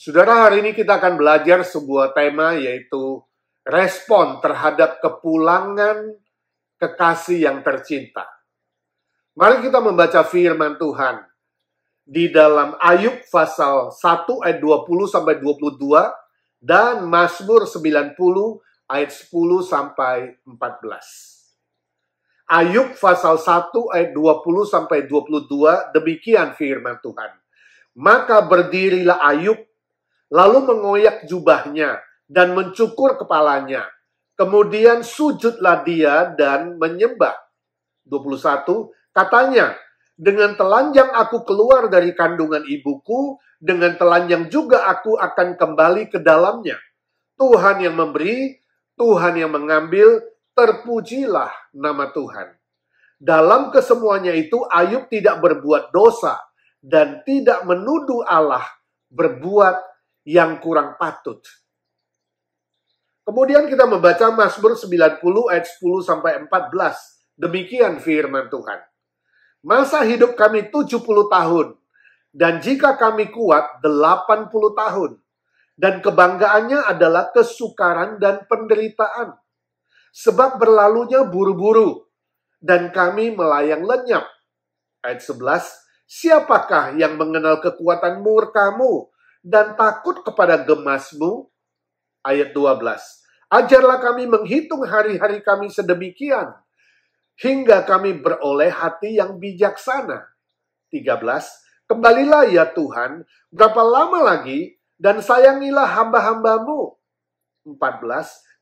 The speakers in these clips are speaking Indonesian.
Saudara, hari ini kita akan belajar sebuah tema, yaitu respon terhadap kepulangan kekasih yang tercinta. Mari kita membaca firman Tuhan di dalam Ayub pasal 1 ayat 20-22 dan Mazmur 90 ayat 10-14. Ayub pasal 1 ayat 20-22, demikian firman Tuhan. Maka berdirilah Ayub, lalu mengoyak jubahnya dan mencukur kepalanya. Kemudian sujudlah dia dan menyembah. 21, katanya, dengan telanjang aku keluar dari kandungan ibuku, dengan telanjang juga aku akan kembali ke dalamnya. Tuhan yang memberi, Tuhan yang mengambil, terpujilah nama Tuhan. Dalam kesemuanya itu, Ayub tidak berbuat dosa dan tidak menuduh Allah berbuat yang kurang patut. Kemudian kita membaca Mazmur 90 ayat 10-14. Demikian firman Tuhan. Masa hidup kami 70 tahun, dan jika kami kuat 80 tahun. Dan kebanggaannya adalah kesukaran dan penderitaan. Sebab berlalunya buru-buru, dan kami melayang lenyap. Ayat 11, siapakah yang mengenal kekuatan murkamu dan takut kepada gemasmu? Ayat 12, ajarlah kami menghitung hari-hari kami sedemikian, hingga kami beroleh hati yang bijaksana. 13, kembalilah ya Tuhan, berapa lama lagi, dan sayangilah hamba-hambamu. 14,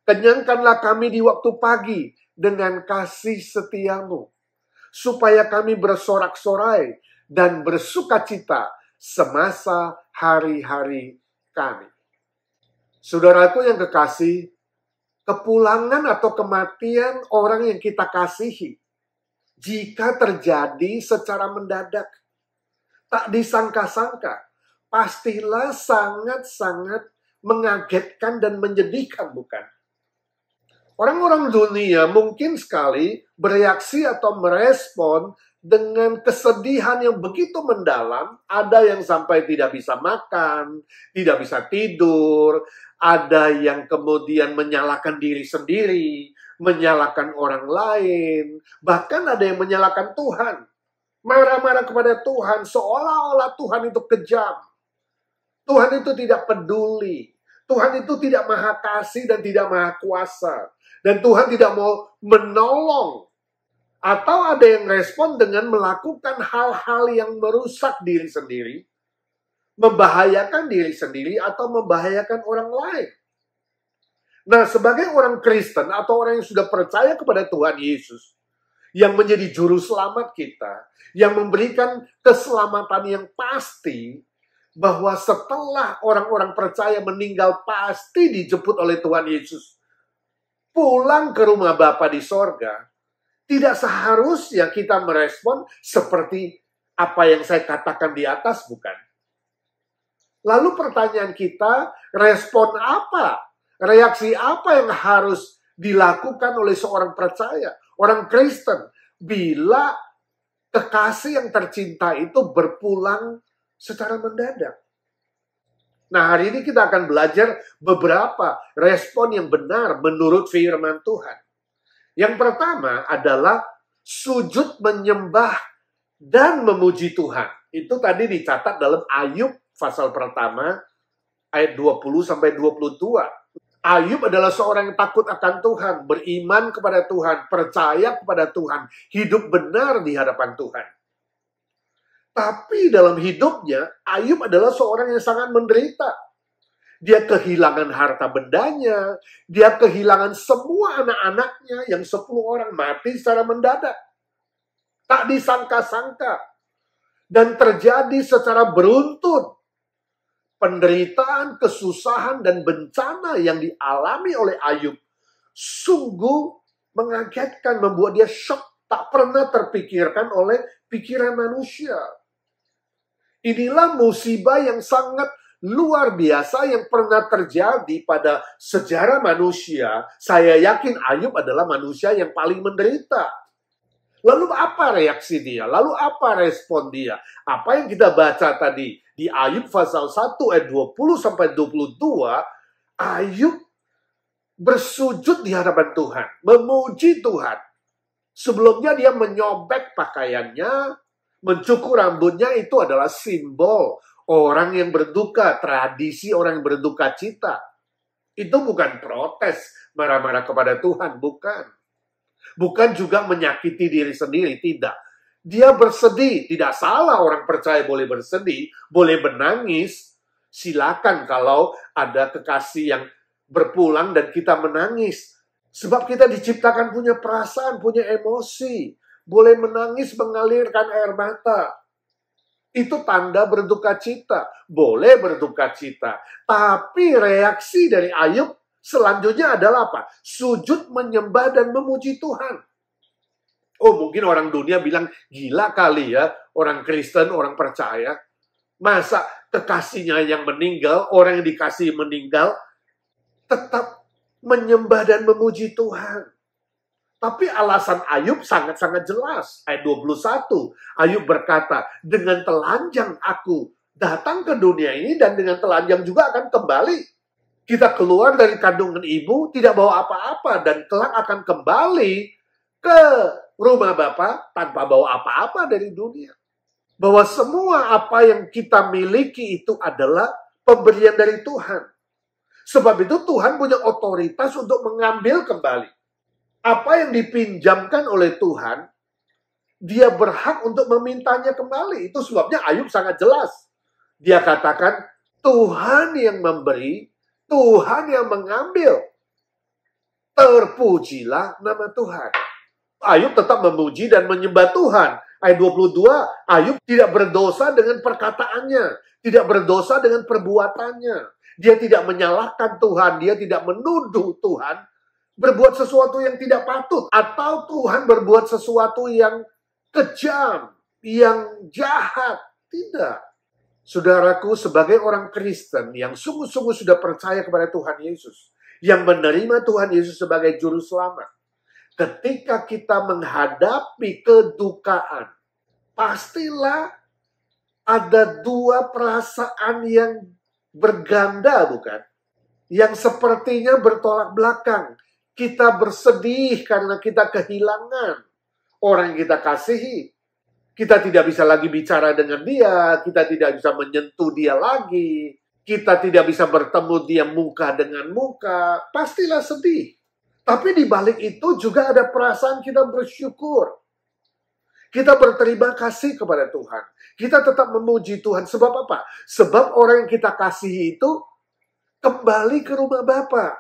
kenyangkanlah kami di waktu pagi dengan kasih setiamu, supaya kami bersorak-sorai dan bersukacita semasa hari-hari kami. Saudaraku yang kekasih, kepulangan atau kematian orang yang kita kasihi, jika terjadi secara mendadak, tak disangka-sangka, pastilah sangat-sangat mengagetkan dan menyedihkan, bukan? Orang-orang dunia mungkin sekali bereaksi atau merespon dengan kesedihan yang begitu mendalam. Ada yang sampai tidak bisa makan, tidak bisa tidur, ada yang kemudian menyalahkan diri sendiri, menyalahkan orang lain, bahkan ada yang menyalahkan Tuhan. Marah-marah kepada Tuhan, seolah-olah Tuhan itu kejam. Tuhan itu tidak peduli. Tuhan itu tidak maha kasih dan tidak maha kuasa. Dan Tuhan tidak mau menolong. Atau ada yang respon dengan melakukan hal-hal yang merusak diri sendiri, membahayakan diri sendiri, atau membahayakan orang lain. Nah, sebagai orang Kristen atau orang yang sudah percaya kepada Tuhan Yesus, yang menjadi juru selamat kita, yang memberikan keselamatan yang pasti, bahwa setelah orang-orang percaya meninggal pasti dijemput oleh Tuhan Yesus pulang ke rumah Bapa di sorga. Tidak seharusnya kita merespon seperti apa yang saya katakan di atas, bukan? Lalu pertanyaan kita, respon apa? Reaksi apa yang harus dilakukan oleh seorang percaya, orang Kristen, bila kekasih yang tercinta itu berpulang secara mendadak? Nah, hari ini kita akan belajar beberapa respon yang benar menurut firman Tuhan. Yang pertama adalah sujud menyembah dan memuji Tuhan. Itu tadi dicatat dalam Ayub pasal pertama ayat 20-22. Ayub adalah seorang yang takut akan Tuhan, beriman kepada Tuhan, percaya kepada Tuhan, hidup benar di hadapan Tuhan. Tapi dalam hidupnya, Ayub adalah seorang yang sangat menderita. Dia kehilangan harta bendanya, dia kehilangan semua anak-anaknya yang 10 orang mati secara mendadak. Tak disangka-sangka. Dan terjadi secara beruntun. Penderitaan, kesusahan, dan bencana yang dialami oleh Ayub sungguh mengagetkan, membuat dia shock, tak pernah terpikirkan oleh pikiran manusia. Inilah musibah yang sangat luar biasa yang pernah terjadi pada sejarah manusia. Saya yakin Ayub adalah manusia yang paling menderita. Lalu apa reaksi dia? Lalu apa respon dia? Apa yang kita baca tadi di Ayub pasal 1 ayat 20 sampai 22, Ayub bersujud di hadapan Tuhan, memuji Tuhan. Sebelumnya dia menyobek pakaiannya, mencukur rambutnya, itu adalah simbol orang yang berduka, tradisi orang yang berduka cita. Itu bukan protes, marah-marah kepada Tuhan, bukan. Bukan juga menyakiti diri sendiri, tidak. Dia bersedih, tidak salah orang percaya boleh bersedih, boleh menangis. Silakan kalau ada kekasih yang berpulang dan kita menangis. Sebab kita diciptakan punya perasaan, punya emosi. Boleh menangis, mengalirkan air mata. Itu tanda berduka cita. Boleh berduka cita. Tapi reaksi dari Ayub selanjutnya adalah apa? Sujud, menyembah, dan memuji Tuhan. Oh, mungkin orang dunia bilang, gila kali ya, orang Kristen, orang percaya. Masa kekasihnya yang meninggal, orang yang dikasihi meninggal, tetap menyembah dan memuji Tuhan. Tapi alasan Ayub sangat-sangat jelas. Ayat 21, Ayub berkata, dengan telanjang aku datang ke dunia ini, dan dengan telanjang juga akan kembali. Kita keluar dari kandungan ibu, tidak bawa apa-apa, dan kelak akan kembali ke rumah Bapa tanpa bawa apa-apa dari dunia. Bahwa semua apa yang kita miliki itu adalah pemberian dari Tuhan. Sebab itu Tuhan punya otoritas untuk mengambil kembali. Apa yang dipinjamkan oleh Tuhan, dia berhak untuk memintanya kembali. Itu sebabnya Ayub sangat jelas. Dia katakan, Tuhan yang memberi, Tuhan yang mengambil. Terpujilah nama Tuhan. Ayub tetap memuji dan menyembah Tuhan. Ayat 22, Ayub tidak berdosa dengan perkataannya. Tidak berdosa dengan perbuatannya. Dia tidak menyalahkan Tuhan. Dia tidak menuduh Tuhan berbuat sesuatu yang tidak patut. Atau Tuhan berbuat sesuatu yang kejam, yang jahat. Tidak. Saudaraku, sebagai orang Kristen yang sungguh-sungguh sudah percaya kepada Tuhan Yesus, yang menerima Tuhan Yesus sebagai juru selamat, ketika kita menghadapi kedukaan, pastilah ada dua perasaan yang berganda, bukan? Yang sepertinya bertolak belakang. Kita bersedih karena kita kehilangan orang yang kita kasihi. Kita tidak bisa lagi bicara dengan dia, kita tidak bisa menyentuh dia lagi, kita tidak bisa bertemu dia muka dengan muka, pastilah sedih. Tapi di balik itu juga ada perasaan kita bersyukur. Kita berterima kasih kepada Tuhan. Kita tetap memuji Tuhan. Sebab apa? Sebab orang yang kita kasihi itu kembali ke rumah Bapa.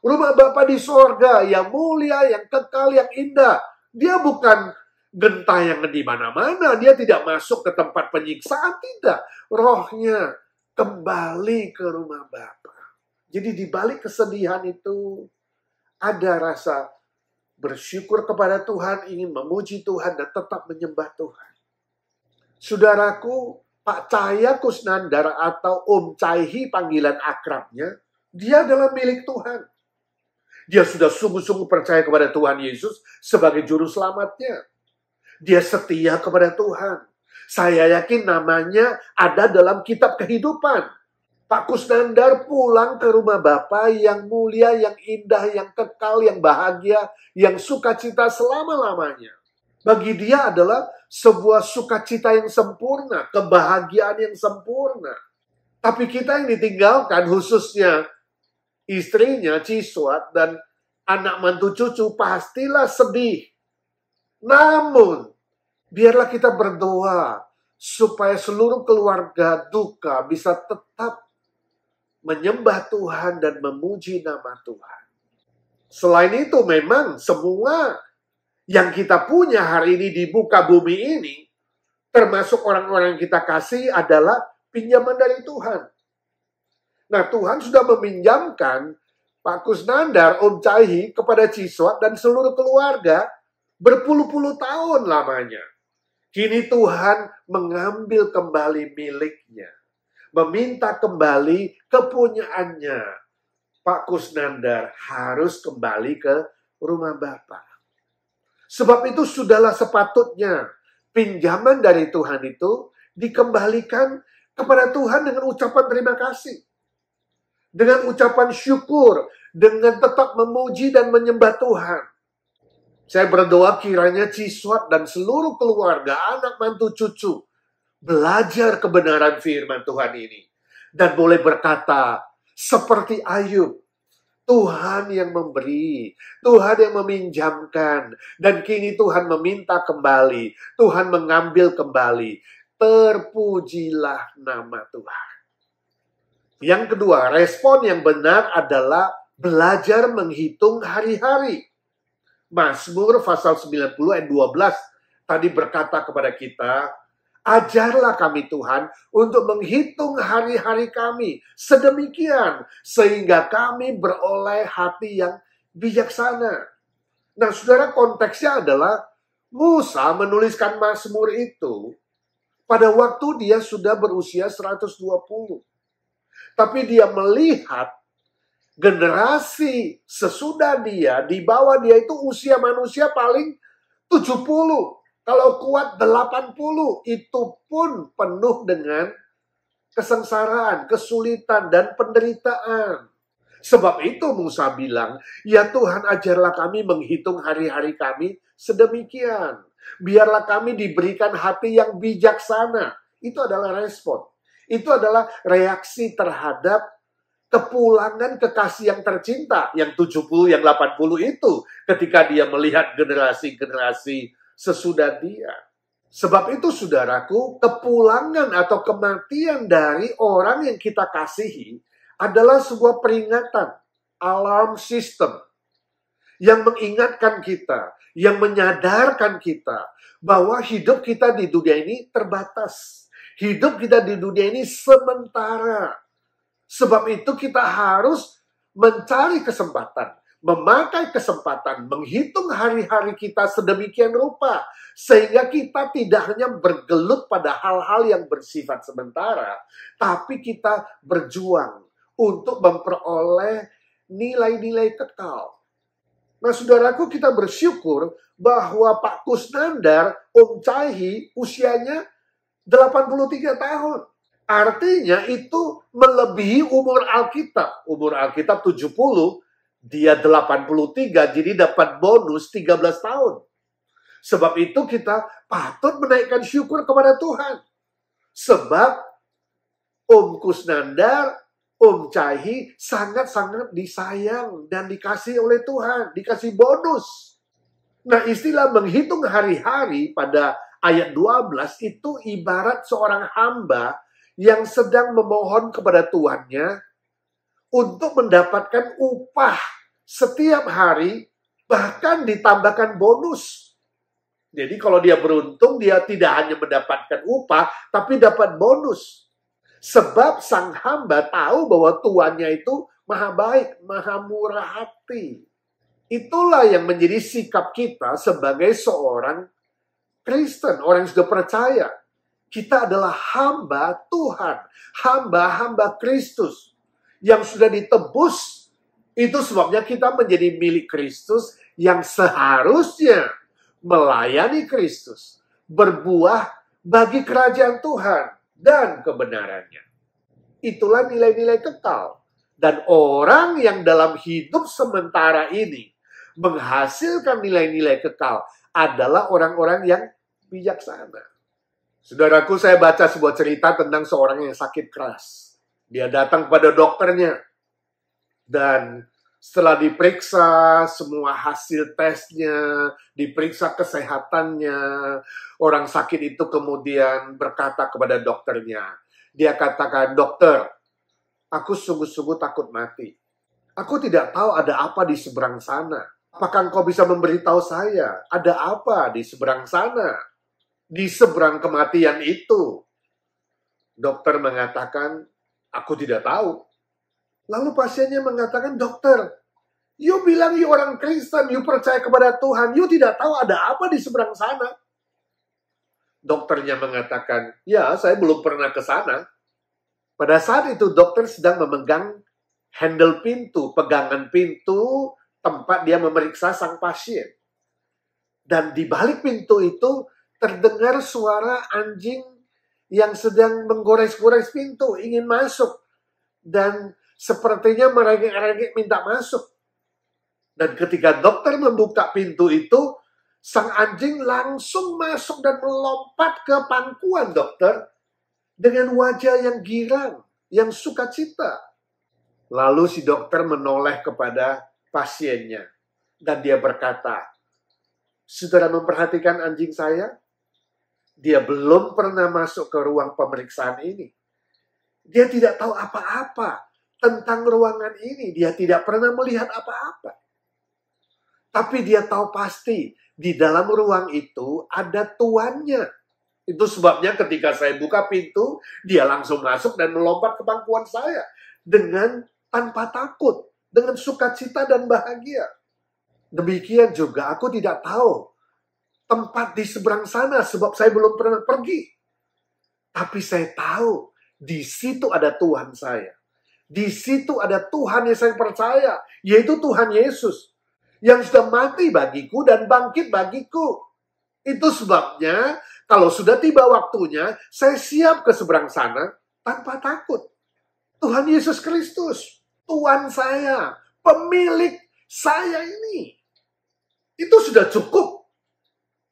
Rumah Bapa di sorga yang mulia, yang kekal, yang indah. Dia bukan gentayangan di mana-mana. Dia tidak masuk ke tempat penyiksaan. Tidak. Rohnya kembali ke rumah Bapa. Jadi di balik kesedihan itu ada rasa bersyukur kepada Tuhan, ingin memuji Tuhan, dan tetap menyembah Tuhan. Saudaraku, Pak Cahya Kusnandar atau Om Caihi panggilan akrabnya, dia adalah milik Tuhan. Dia sudah sungguh-sungguh percaya kepada Tuhan Yesus sebagai juru selamatnya. Dia setia kepada Tuhan. Saya yakin namanya ada dalam kitab kehidupan. Pak Kusnandar pulang ke rumah Bapa yang mulia, yang indah, yang kekal, yang bahagia, yang sukacita selama-lamanya. Bagi dia adalah sebuah sukacita yang sempurna, kebahagiaan yang sempurna. Tapi kita yang ditinggalkan, khususnya istrinya, Ciswat, dan anak mantu cucu, pastilah sedih. Namun, biarlah kita berdoa supaya seluruh keluarga duka bisa tetap menyembah Tuhan dan memuji nama Tuhan. Selain itu, memang semua yang kita punya hari ini di muka bumi ini, termasuk orang-orang yang kita kasih, adalah pinjaman dari Tuhan. Nah, Tuhan sudah meminjamkan Pak Kusnandar, Om Caihi kepada Ciswat dan seluruh keluarga berpuluh-puluh tahun lamanya. Kini Tuhan mengambil kembali miliknya. Meminta kembali kepunyaannya. Pak Kusnandar harus kembali ke rumah Bapa. Sebab itu sudahlah sepatutnya pinjaman dari Tuhan itu dikembalikan kepada Tuhan dengan ucapan terima kasih. Dengan ucapan syukur, dengan tetap memuji dan menyembah Tuhan. Saya berdoa kiranya Ciswat dan seluruh keluarga, anak, mantu, cucu, belajar kebenaran firman Tuhan ini. Dan boleh berkata, seperti Ayub, Tuhan yang memberi, Tuhan yang meminjamkan, dan kini Tuhan meminta kembali, Tuhan mengambil kembali. Terpujilah nama Tuhan. Yang kedua, respon yang benar adalah belajar menghitung hari-hari. Mazmur pasal 90 ayat 12 tadi berkata kepada kita, ajarlah kami Tuhan untuk menghitung hari-hari kami sedemikian sehingga kami beroleh hati yang bijaksana. Nah, saudara, konteksnya adalah Musa menuliskan Mazmur itu pada waktu dia sudah berusia 120. Tapi dia melihat generasi sesudah dia, di bawah dia itu usia manusia paling 70. Kalau kuat 80, itu pun penuh dengan kesengsaraan, kesulitan, dan penderitaan. Sebab itu Musa bilang, ya Tuhan ajarlah kami menghitung hari-hari kami sedemikian. Biarlah kami diberikan hati yang bijaksana. Itu adalah respon. Itu adalah reaksi terhadap kepulangan kekasih yang tercinta. Yang 70, yang 80 itu. Ketika dia melihat generasi-generasi sesudah dia. Sebab itu saudaraku, kepulangan atau kematian dari orang yang kita kasihi adalah sebuah peringatan, alarm system yang mengingatkan kita, yang menyadarkan kita bahwa hidup kita di dunia ini terbatas. Hidup kita di dunia ini sementara. Sebab itu kita harus mencari kesempatan, memakai kesempatan, menghitung hari-hari kita sedemikian rupa, sehingga kita tidak hanya bergelut pada hal-hal yang bersifat sementara, tapi kita berjuang untuk memperoleh nilai-nilai kekal. Nah, saudaraku, kita bersyukur bahwa Pak Kusnandar, Om Cahi, usianya 83 tahun. Artinya itu melebihi umur Alkitab. Umur Alkitab 70, dia 83, jadi dapat bonus 13 tahun. Sebab itu kita patut menaikkan syukur kepada Tuhan. Sebab Om Kusnandar, Om Cahi sangat-sangat disayang dan dikasih oleh Tuhan. Dikasih bonus. Nah, istilah menghitung hari-hari pada ayat 12 itu ibarat seorang hamba yang sedang memohon kepada Tuhannya untuk mendapatkan upah setiap hari, bahkan ditambahkan bonus. Jadi kalau dia beruntung, dia tidak hanya mendapatkan upah, tapi dapat bonus. Sebab sang hamba tahu bahwa tuannya itu maha baik, maha murah hati. Itulah yang menjadi sikap kita sebagai seorang Kristen, orang yang sudah percaya. Kita adalah hamba Tuhan, hamba-hamba Kristus yang sudah ditebus. Itu sebabnya kita menjadi milik Kristus yang seharusnya melayani Kristus, berbuah bagi kerajaan Tuhan dan kebenarannya. Itulah nilai-nilai kekal. Dan orang yang dalam hidup sementara ini menghasilkan nilai-nilai kekal adalah orang-orang yang bijaksana. Saudaraku, saya baca sebuah cerita tentang seorang yang sakit keras. Dia datang kepada dokternya. Dan setelah diperiksa semua hasil tesnya, diperiksa kesehatannya, orang sakit itu kemudian berkata kepada dokternya. Dia katakan, dokter, aku sungguh-sungguh takut mati. Aku tidak tahu ada apa di seberang sana. Apakah engkau bisa memberitahu saya, ada apa di seberang sana? Di seberang kematian itu. Dokter mengatakan, aku tidak tahu. Lalu pasiennya mengatakan, dokter, you bilang you orang Kristen, you percaya kepada Tuhan, you tidak tahu ada apa di seberang sana. Dokternya mengatakan, ya saya belum pernah ke sana. Pada saat itu dokter sedang memegang handle pintu, pegangan pintu tempat dia memeriksa sang pasien. Dan di balik pintu itu terdengar suara anjing yang sedang menggores-gores pintu, ingin masuk. Dan sepertinya merengek-rengek minta masuk. Dan ketika dokter membuka pintu itu, sang anjing langsung masuk dan melompat ke pangkuan dokter dengan wajah yang girang, yang sukacita. Lalu si dokter menoleh kepada pasiennya. Dan dia berkata, "Saudara memperhatikan anjing saya? Dia belum pernah masuk ke ruang pemeriksaan ini. Dia tidak tahu apa-apa tentang ruangan ini. Dia tidak pernah melihat apa-apa. Tapi dia tahu pasti di dalam ruang itu ada tuannya. Itu sebabnya ketika saya buka pintu, dia langsung masuk dan melompat ke pangkuan saya dengan tanpa takut, dengan sukacita dan bahagia. Demikian juga aku tidak tahu tempat di seberang sana sebab saya belum pernah pergi. Tapi saya tahu di situ ada Tuhan saya. Di situ ada Tuhan yang saya percaya, yaitu Tuhan Yesus yang sudah mati bagiku dan bangkit bagiku. Itu sebabnya kalau sudah tiba waktunya, saya siap ke seberang sana tanpa takut. Tuhan Yesus Kristus, Tuhan saya, pemilik saya ini. Itu sudah cukup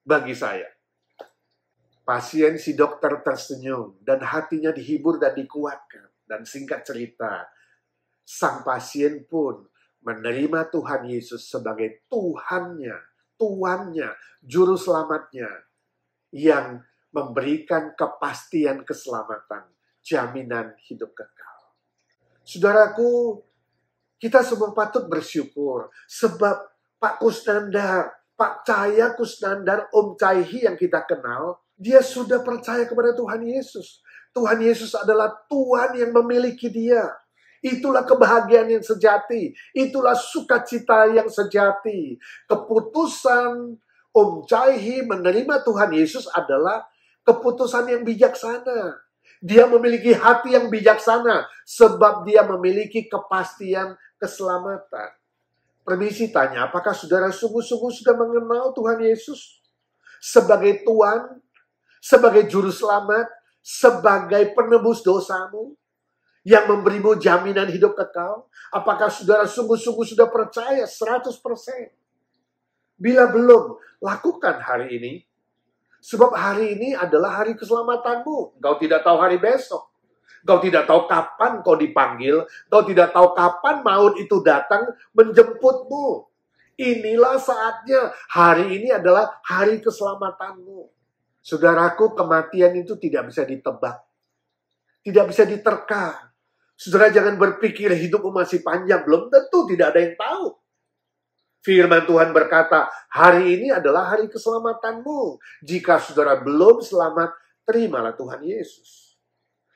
bagi saya. Pasien si dokter tersenyum dan hatinya dihibur dan dikuatkan. Dan singkat cerita, sang pasien pun menerima Tuhan Yesus sebagai Tuhannya, Tuannya, Juru Selamatnya, yang memberikan kepastian keselamatan, jaminan hidup kekal. Saudaraku, kita semua patut bersyukur sebab Pak Kusnandar, Pak Cahaya Kusnandar, Om Caihi yang kita kenal, dia sudah percaya kepada Tuhan Yesus. Tuhan Yesus adalah Tuhan yang memiliki dia. Itulah kebahagiaan yang sejati. Itulah sukacita yang sejati. Keputusan Om Caihi menerima Tuhan Yesus adalah keputusan yang bijaksana. Dia memiliki hati yang bijaksana sebab dia memiliki kepastian keselamatan. Permisi tanya, apakah saudara sungguh-sungguh sudah mengenal Tuhan Yesus sebagai Tuhan, sebagai Juru Selamat, sebagai penebus dosamu, yang memberimu jaminan hidup kekal? Apakah saudara sungguh-sungguh sudah percaya 100%? Bila belum, lakukan hari ini. Sebab hari ini adalah hari keselamatanmu. Kau tidak tahu hari besok. Kau tidak tahu kapan kau dipanggil. Kau tidak tahu kapan maut itu datang menjemputmu. Inilah saatnya. Hari ini adalah hari keselamatanmu. Saudaraku, kematian itu tidak bisa ditebak. Tidak bisa diterka. Saudara jangan berpikir hidupmu masih panjang. Belum tentu, tidak ada yang tahu. Firman Tuhan berkata, hari ini adalah hari keselamatanmu. Jika saudara belum selamat, terimalah Tuhan Yesus.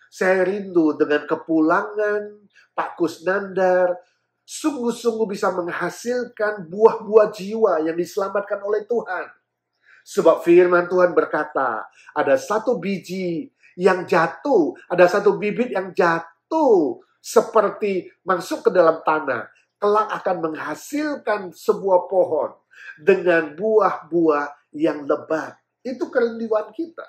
Saya rindu dengan kepulangan Pak Kusnandar, sungguh-sungguh bisa menghasilkan buah-buah jiwa yang diselamatkan oleh Tuhan. Sebab firman Tuhan berkata, ada satu biji yang jatuh, ada satu bibit yang jatuh seperti masuk ke dalam tanah. Kelak akan menghasilkan sebuah pohon dengan buah-buah yang lebat. Itu kerinduan kita.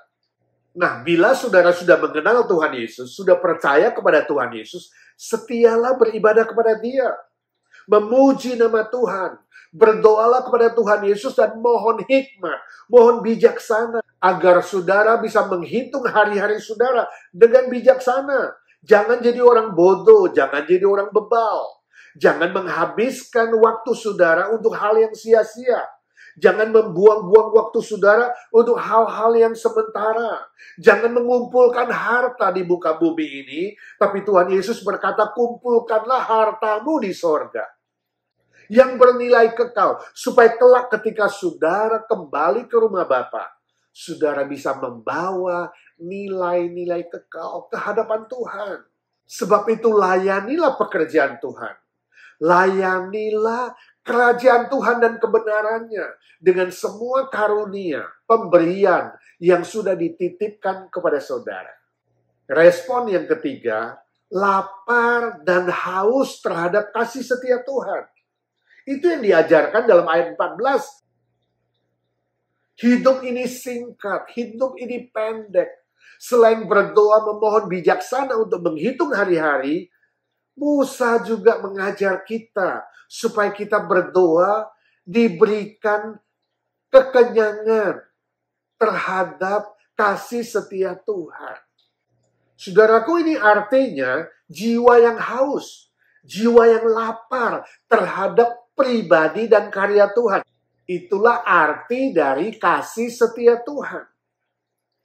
Nah, bila saudara sudah mengenal Tuhan Yesus, sudah percaya kepada Tuhan Yesus, setialah beribadah kepada Dia. Memuji nama Tuhan. Berdoalah kepada Tuhan Yesus dan mohon hikmat, mohon bijaksana. Agar saudara bisa menghitung hari-hari saudara dengan bijaksana. Jangan jadi orang bodoh, jangan jadi orang bebal. Jangan menghabiskan waktu saudara untuk hal yang sia-sia. Jangan membuang-buang waktu saudara untuk hal-hal yang sementara. Jangan mengumpulkan harta di muka bumi ini. Tapi Tuhan Yesus berkata, kumpulkanlah hartamu di sorga. Yang bernilai kekal. Supaya kelak ketika saudara kembali ke rumah Bapa, saudara bisa membawa nilai-nilai kekal ke hadapan Tuhan. Sebab itu layanilah pekerjaan Tuhan. Layanilah kerajaan Tuhan dan kebenarannya dengan semua karunia, pemberian yang sudah dititipkan kepada saudara. Respon yang ketiga, lapar dan haus terhadap kasih setia Tuhan. Itu yang diajarkan dalam ayat 14. Hidup ini singkat, hidup ini pendek. Selain berdoa memohon bijaksana untuk menghitung hari-hari, Musa juga mengajar kita supaya kita berdoa diberikan kekenyangan terhadap kasih setia Tuhan. Saudaraku, ini artinya jiwa yang haus, jiwa yang lapar terhadap pribadi dan karya Tuhan. Itulah arti dari kasih setia Tuhan,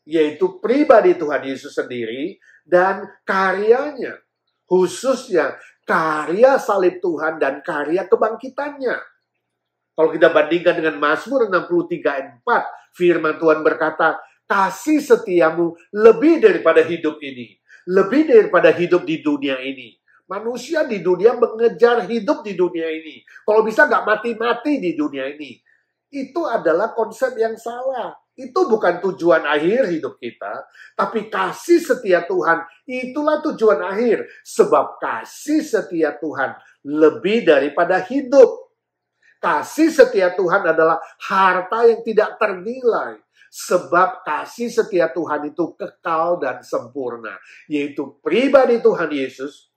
yaitu pribadi Tuhan Yesus sendiri dan karyanya, khususnya karya salib Tuhan dan karya kebangkitannya. Kalau kita bandingkan dengan Mazmur 63:4, firman Tuhan berkata, kasih setiamu lebih daripada hidup ini, lebih daripada hidup di dunia ini. Manusia di dunia mengejar hidup di dunia ini. Kalau bisa nggak mati-mati di dunia ini. Itu adalah konsep yang salah. Itu bukan tujuan akhir hidup kita, tapi kasih setia Tuhan itulah tujuan akhir. Sebab kasih setia Tuhan lebih daripada hidup. Kasih setia Tuhan adalah harta yang tidak ternilai. Sebab kasih setia Tuhan itu kekal dan sempurna. Yaitu pribadi Tuhan Yesus,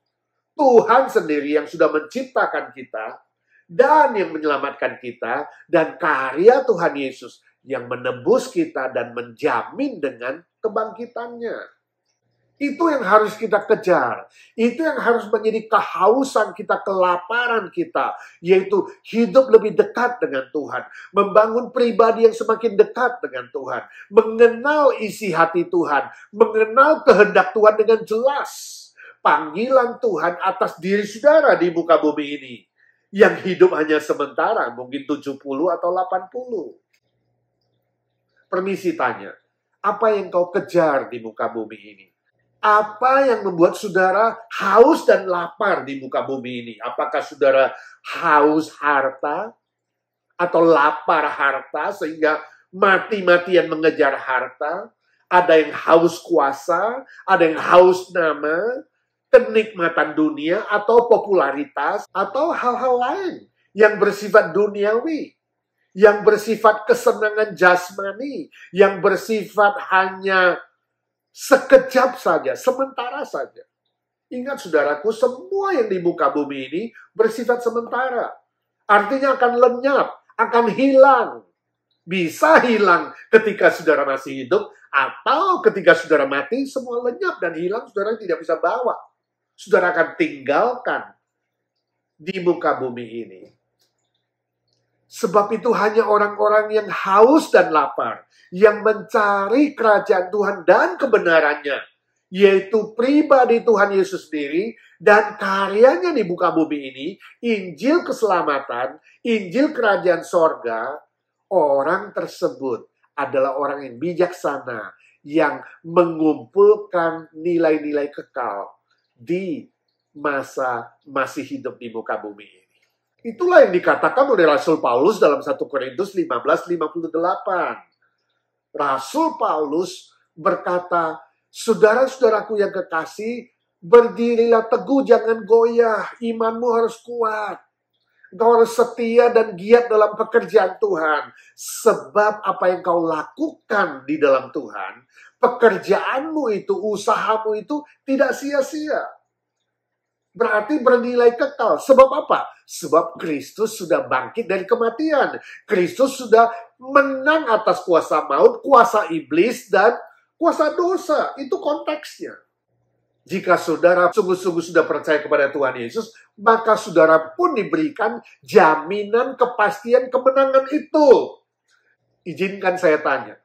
Tuhan sendiri yang sudah menciptakan kita, dan yang menyelamatkan kita, dan karya Tuhan Yesus yang menebus kita dan menjamin dengan kebangkitannya. Itu yang harus kita kejar. Itu yang harus menjadi kehausan kita, kelaparan kita. Yaitu hidup lebih dekat dengan Tuhan. Membangun pribadi yang semakin dekat dengan Tuhan. Mengenal isi hati Tuhan. Mengenal kehendak Tuhan dengan jelas. Panggilan Tuhan atas diri saudara di muka bumi ini. Yang hidup hanya sementara, mungkin 70 atau 80. Permisi tanya, apa yang kau kejar di muka bumi ini? Apa yang membuat saudara haus dan lapar di muka bumi ini? Apakah saudara haus harta atau lapar harta sehingga mati-matian mengejar harta? Ada yang haus kuasa, ada yang haus nama, kenikmatan dunia atau popularitas atau hal-hal lain yang bersifat duniawi, yang bersifat kesenangan jasmani, yang bersifat hanya sekejap saja, sementara saja. Ingat saudaraku, semua yang di muka bumi ini bersifat sementara. Artinya akan lenyap, akan hilang. Bisa hilang ketika saudara masih hidup, atau ketika saudara mati, semua lenyap dan hilang, saudara tidak bisa bawa. Saudara akan tinggalkan di muka bumi ini. Sebab itu hanya orang-orang yang haus dan lapar, yang mencari kerajaan Tuhan dan kebenarannya, yaitu pribadi Tuhan Yesus sendiri dan karyanya di muka bumi ini, Injil keselamatan, Injil kerajaan sorga, orang tersebut adalah orang yang bijaksana, yang mengumpulkan nilai-nilai kekal di masa masih hidup di muka bumi ini. Itulah yang dikatakan oleh Rasul Paulus dalam 1 Korintus 15:58. Rasul Paulus berkata, saudara-saudaraku yang kekasih, berdirilah teguh, jangan goyah, imanmu harus kuat. Engkau harus setia dan giat dalam pekerjaan Tuhan. Sebab apa yang kau lakukan di dalam Tuhan, pekerjaanmu itu, usahamu itu tidak sia-sia. Berarti bernilai kekal. Sebab apa? Sebab Kristus sudah bangkit dari kematian. Kristus sudah menang atas kuasa maut, kuasa iblis, dan kuasa dosa. Itu konteksnya. Jika saudara sungguh-sungguh sudah percaya kepada Tuhan Yesus, maka saudara pun diberikan jaminan kepastian kemenangan itu. Izinkan saya tanya.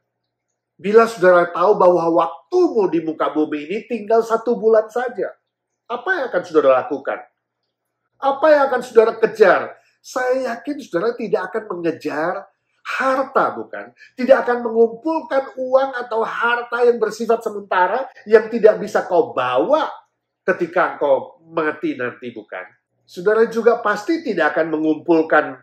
Bila saudara tahu bahwa waktumu di muka bumi ini tinggal 1 bulan saja, apa yang akan saudara lakukan? Apa yang akan saudara kejar? Saya yakin saudara tidak akan mengejar harta, bukan? Tidak akan mengumpulkan uang atau harta yang bersifat sementara yang tidak bisa kau bawa ketika kau mati nanti, bukan? Saudara juga pasti tidak akan mengumpulkan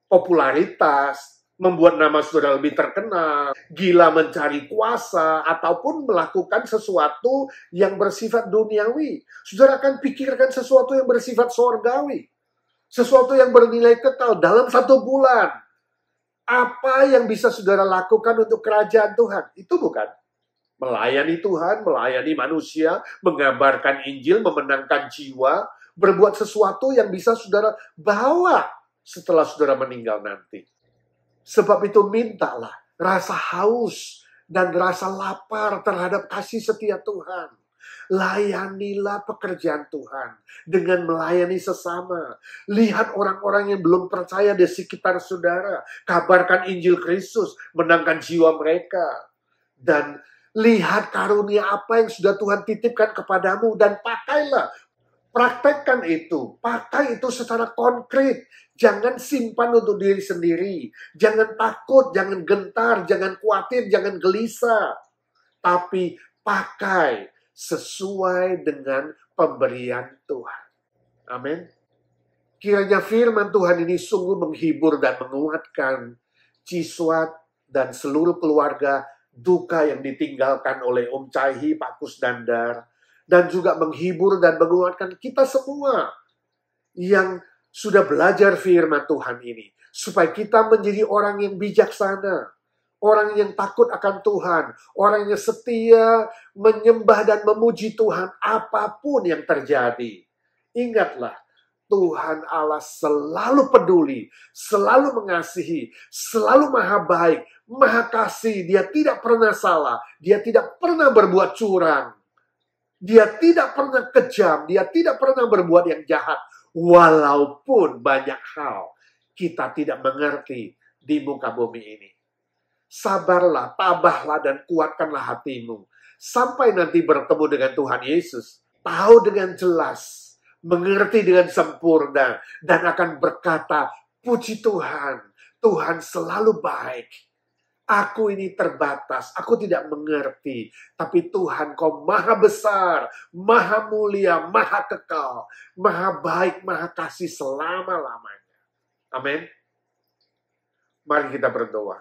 popularitas, membuat nama saudara lebih terkenal, gila mencari kuasa, ataupun melakukan sesuatu yang bersifat duniawi. Saudara akan pikirkan sesuatu yang bersifat sorgawi. Sesuatu yang bernilai kekal dalam 1 bulan. Apa yang bisa saudara lakukan untuk kerajaan Tuhan? Itu bukan melayani Tuhan, melayani manusia, mengabarkan Injil, memenangkan jiwa, berbuat sesuatu yang bisa saudara bawa setelah saudara meninggal nanti. Sebab itu mintalah rasa haus dan rasa lapar terhadap kasih setia Tuhan. Layanilah pekerjaan Tuhan dengan melayani sesama. Lihat orang-orang yang belum percaya di sekitar saudara. Kabarkan Injil Kristus, menangkan jiwa mereka. Dan lihat karunia apa yang sudah Tuhan titipkan kepadamu dan pakailah. Praktekkan itu. Pakai itu secara konkret. Jangan simpan untuk diri sendiri. Jangan takut, jangan gentar, jangan khawatir, jangan gelisah. Tapi pakai sesuai dengan pemberian Tuhan. Amin. Kiranya firman Tuhan ini sungguh menghibur dan menguatkan Ciswat dan seluruh keluarga duka yang ditinggalkan oleh Om Caihi, Pak Kusdandar, dan juga menghibur dan menguatkan kita semua yang sudah belajar firman Tuhan ini, supaya kita menjadi orang yang bijaksana, orang yang takut akan Tuhan, orang yang setia menyembah dan memuji Tuhan apapun yang terjadi. Ingatlah, Tuhan Allah selalu peduli, selalu mengasihi, selalu maha baik, maha kasih. Dia tidak pernah salah, dia tidak pernah berbuat curang, dia tidak pernah kejam, dia tidak pernah berbuat yang jahat. Walaupun banyak hal kita tidak mengerti di muka bumi ini. Sabarlah, tabahlah, dan kuatkanlah hatimu. Sampai nanti bertemu dengan Tuhan Yesus. Tahu dengan jelas, mengerti dengan sempurna, dan akan berkata, puji Tuhan, Tuhan selalu baik. Aku ini terbatas, aku tidak mengerti. Tapi Tuhan, Kau maha besar, maha mulia, maha kekal, maha baik, maha kasih selama-lamanya. Amin. Mari kita berdoa.